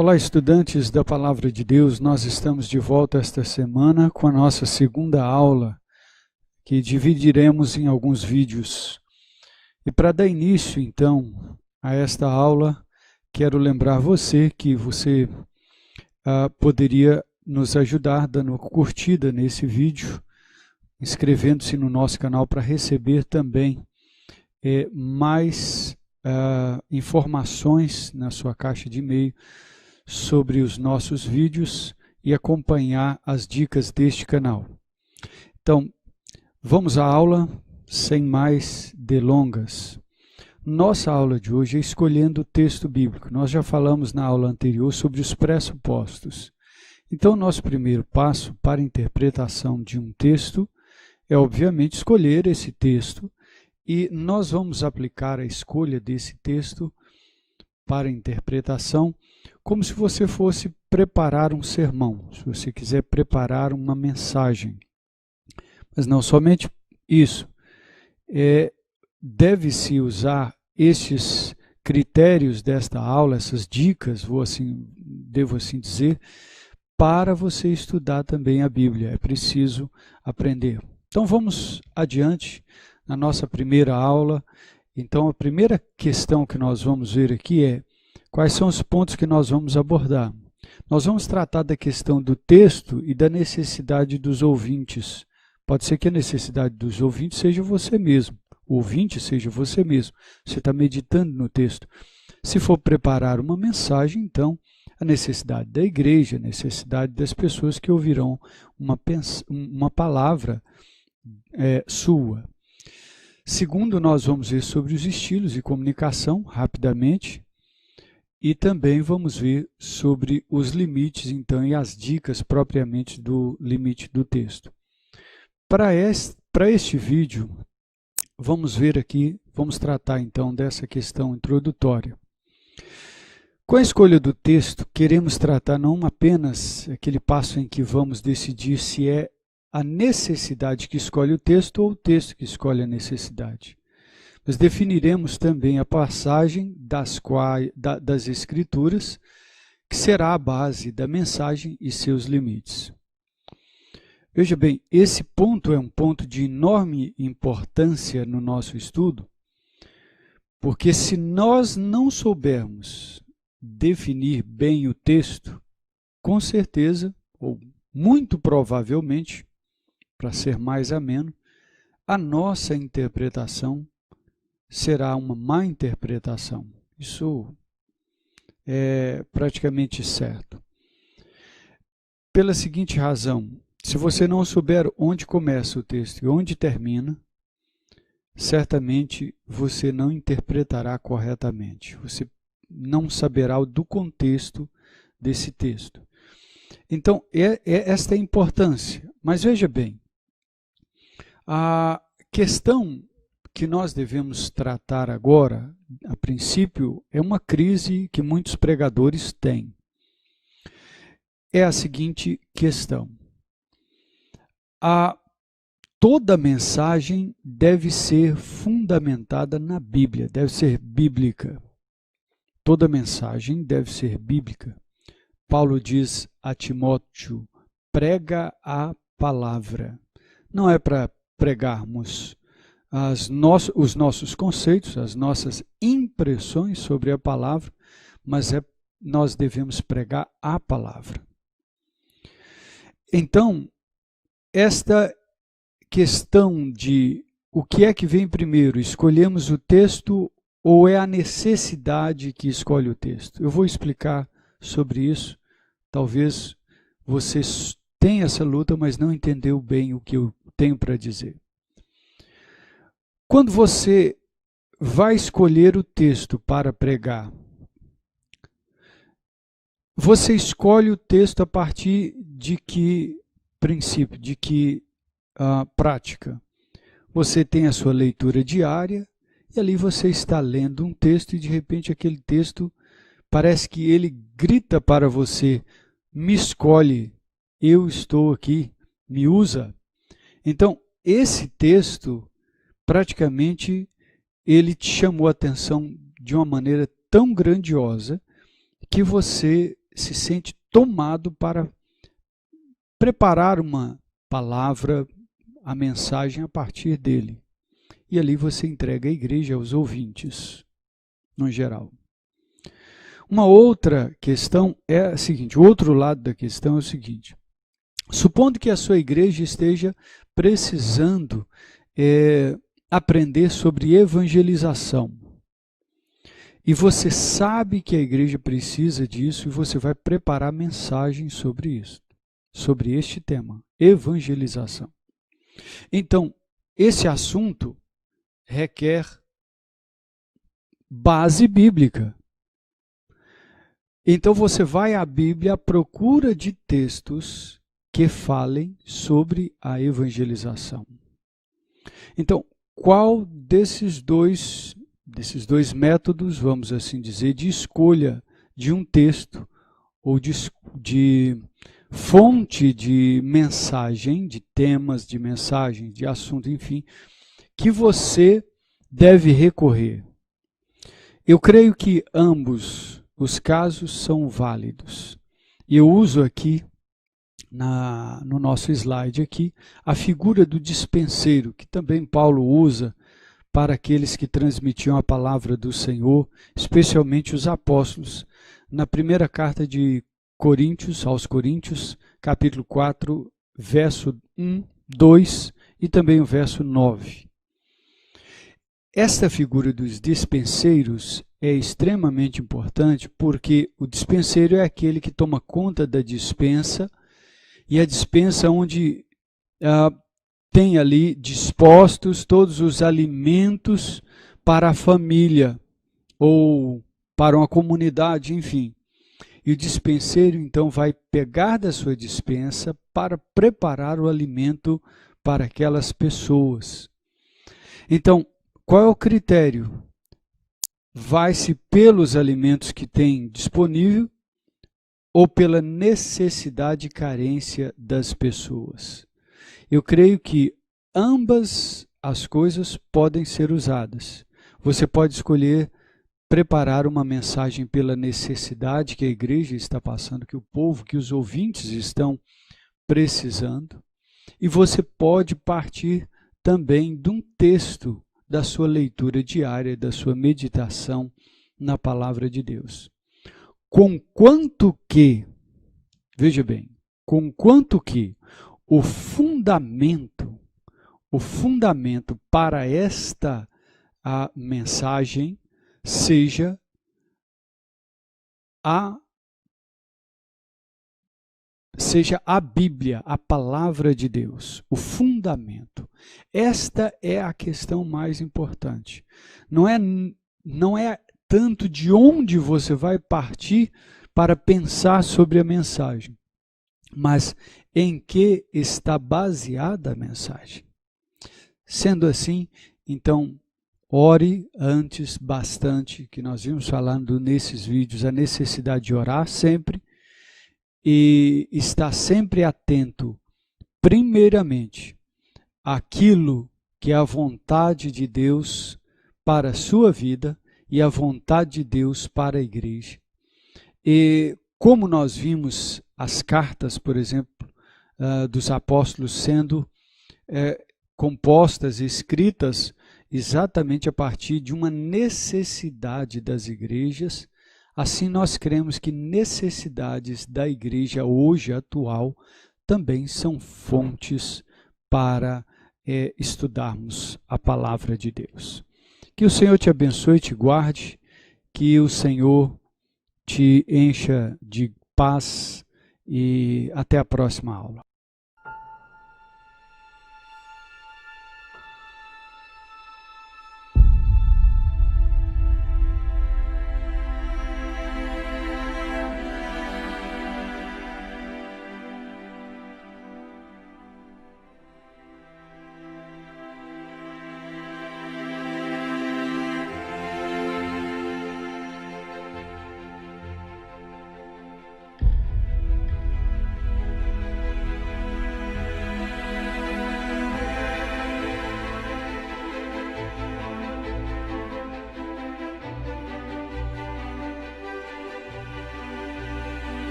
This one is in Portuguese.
Olá, estudantes da Palavra de Deus, nós estamos de volta esta semana com a nossa segunda aula, que dividiremos em alguns vídeos. E para dar início, então, a esta aula, quero lembrar você que você poderia nos ajudar dando curtida nesse vídeo, inscrevendo-se no nosso canal para receber também mais informações na sua caixa de e-mail sobre os nossos vídeos e acompanhar as dicas deste canal. Então, vamos à aula sem mais delongas. Nossa aula de hoje é escolhendo o texto bíblico. Nós já falamos na aula anterior sobre os pressupostos. Então, nosso primeiro passo para a interpretação de um texto é, obviamente, escolher esse texto, e nós vamos aplicar a escolha desse texto para a interpretação como se você fosse preparar um sermão, se você quiser preparar uma mensagem. Mas não somente isso, deve-se usar estes critérios desta aula, essas dicas, devo assim dizer, para você estudar também a Bíblia. É preciso aprender. Então vamos adiante na nossa primeira aula. Então a primeira questão que nós vamos ver aqui é: quais são os pontos que nós vamos abordar? Nós vamos tratar da questão do texto e da necessidade dos ouvintes. Pode ser que a necessidade dos ouvintes seja você mesmo. O ouvinte seja você mesmo. Você está meditando no texto. Se for preparar uma mensagem, então, a necessidade da igreja, a necessidade das pessoas que ouvirão uma palavra sua. Segundo, nós vamos ver sobre os estilos de comunicação, rapidamente. E também vamos ver sobre os limites, então, e as dicas propriamente do limite do texto. Para este vídeo, vamos tratar então dessa questão introdutória. Com a escolha do texto, queremos tratar não apenas aquele passo em que vamos decidir se é a necessidade que escolhe o texto ou o texto que escolhe a necessidade. Nós definiremos também a passagem das Escrituras, que será a base da mensagem e seus limites. Veja bem, esse ponto é um ponto de enorme importância no nosso estudo, porque se nós não soubermos definir bem o texto, com certeza, ou muito provavelmente, para ser mais ameno, a nossa interpretação será uma má interpretação. Isso é praticamente certo. Pela seguinte razão: se você não souber onde começa o texto e onde termina, certamente você não interpretará corretamente. Você não saberá do contexto desse texto. Então, esta é a importância. Mas veja bem, a questão que nós devemos tratar agora, a princípio, é uma crise que muitos pregadores têm. É a seguinte questão: toda mensagem deve ser fundamentada na Bíblia, deve ser bíblica. Toda mensagem deve ser bíblica. Paulo diz a Timóteo: prega a palavra. Não é para pregarmos os nossos conceitos, as nossas impressões sobre a palavra, mas nós devemos pregar a palavra. Então, esta questão de o que é que vem primeiro, escolhemos o texto ou é a necessidade que escolhe o texto? Eu vou explicar sobre isso. Talvez você tenha essa luta, mas não entendeu bem o que eu tenho para dizer. Quando você vai escolher o texto para pregar, você escolhe o texto a partir de que princípio, de que prática? Você tem a sua leitura diária e ali você está lendo um texto e de repente aquele texto parece que ele grita para você: me escolhe, eu estou aqui, me usa. Então, esse texto praticamente ele te chamou a atenção de uma maneira tão grandiosa que você se sente tomado para preparar uma palavra, a mensagem a partir dele. E ali você entrega à igreja, aos ouvintes, no geral. Uma outra questão é a seguinte, o outro lado da questão é o seguinte, supondo que a sua igreja esteja precisando aprender sobre evangelização, e você sabe que a igreja precisa disso, e você vai preparar mensagens sobre isso, sobre este tema, evangelização. Então, esse assunto requer base bíblica. Então você vai à Bíblia à procura de textos que falem sobre a evangelização. Então, qual desses dois métodos, vamos assim dizer, de escolha de um texto ou de fonte de mensagem, de temas, de mensagem, de assunto, enfim, que você deve recorrer? Eu creio que ambos os casos são válidos. E eu uso aqui, no nosso slide aqui, a figura do dispenseiro, que também Paulo usa para aqueles que transmitiam a palavra do Senhor, especialmente os apóstolos, na primeira carta de Coríntios, aos Coríntios, capítulo 4, verso 1, 2 e também o verso 9. Esta figura dos dispenseiros é extremamente importante porque o dispenseiro é aquele que toma conta da dispensa, e a dispensa onde tem ali dispostos todos os alimentos para a família ou para uma comunidade, enfim. E o dispenseiro então vai pegar da sua dispensa para preparar o alimento para aquelas pessoas. Então, qual é o critério? Vai-se pelos alimentos que tem disponível ou pela necessidade e carência das pessoas? Eu creio que ambas as coisas podem ser usadas. Você pode escolher preparar uma mensagem pela necessidade que a igreja está passando, que o povo, que os ouvintes estão precisando, e você pode partir também de um texto da sua leitura diária, da sua meditação na palavra de Deus. Conquanto que, veja bem, conquanto que o fundamento para esta a mensagem seja a Bíblia, a palavra de Deus, o fundamento. Esta é a questão mais importante. Não é tanto de onde você vai partir para pensar sobre a mensagem, mas em que está baseada a mensagem. Sendo assim, então, ore antes bastante, que nós vimos falando nesses vídeos, a necessidade de orar sempre, e estar sempre atento, primeiramente, àquilo que é a vontade de Deus para a sua vida e a vontade de Deus para a igreja. E como nós vimos as cartas, por exemplo, dos apóstolos sendo compostas e escritas exatamente a partir de uma necessidade das igrejas, assim nós cremos que necessidades da igreja hoje atual também são fontes para estudarmos a palavra de Deus. Que o Senhor te abençoe e te guarde, que o Senhor te encha de paz e até a próxima aula.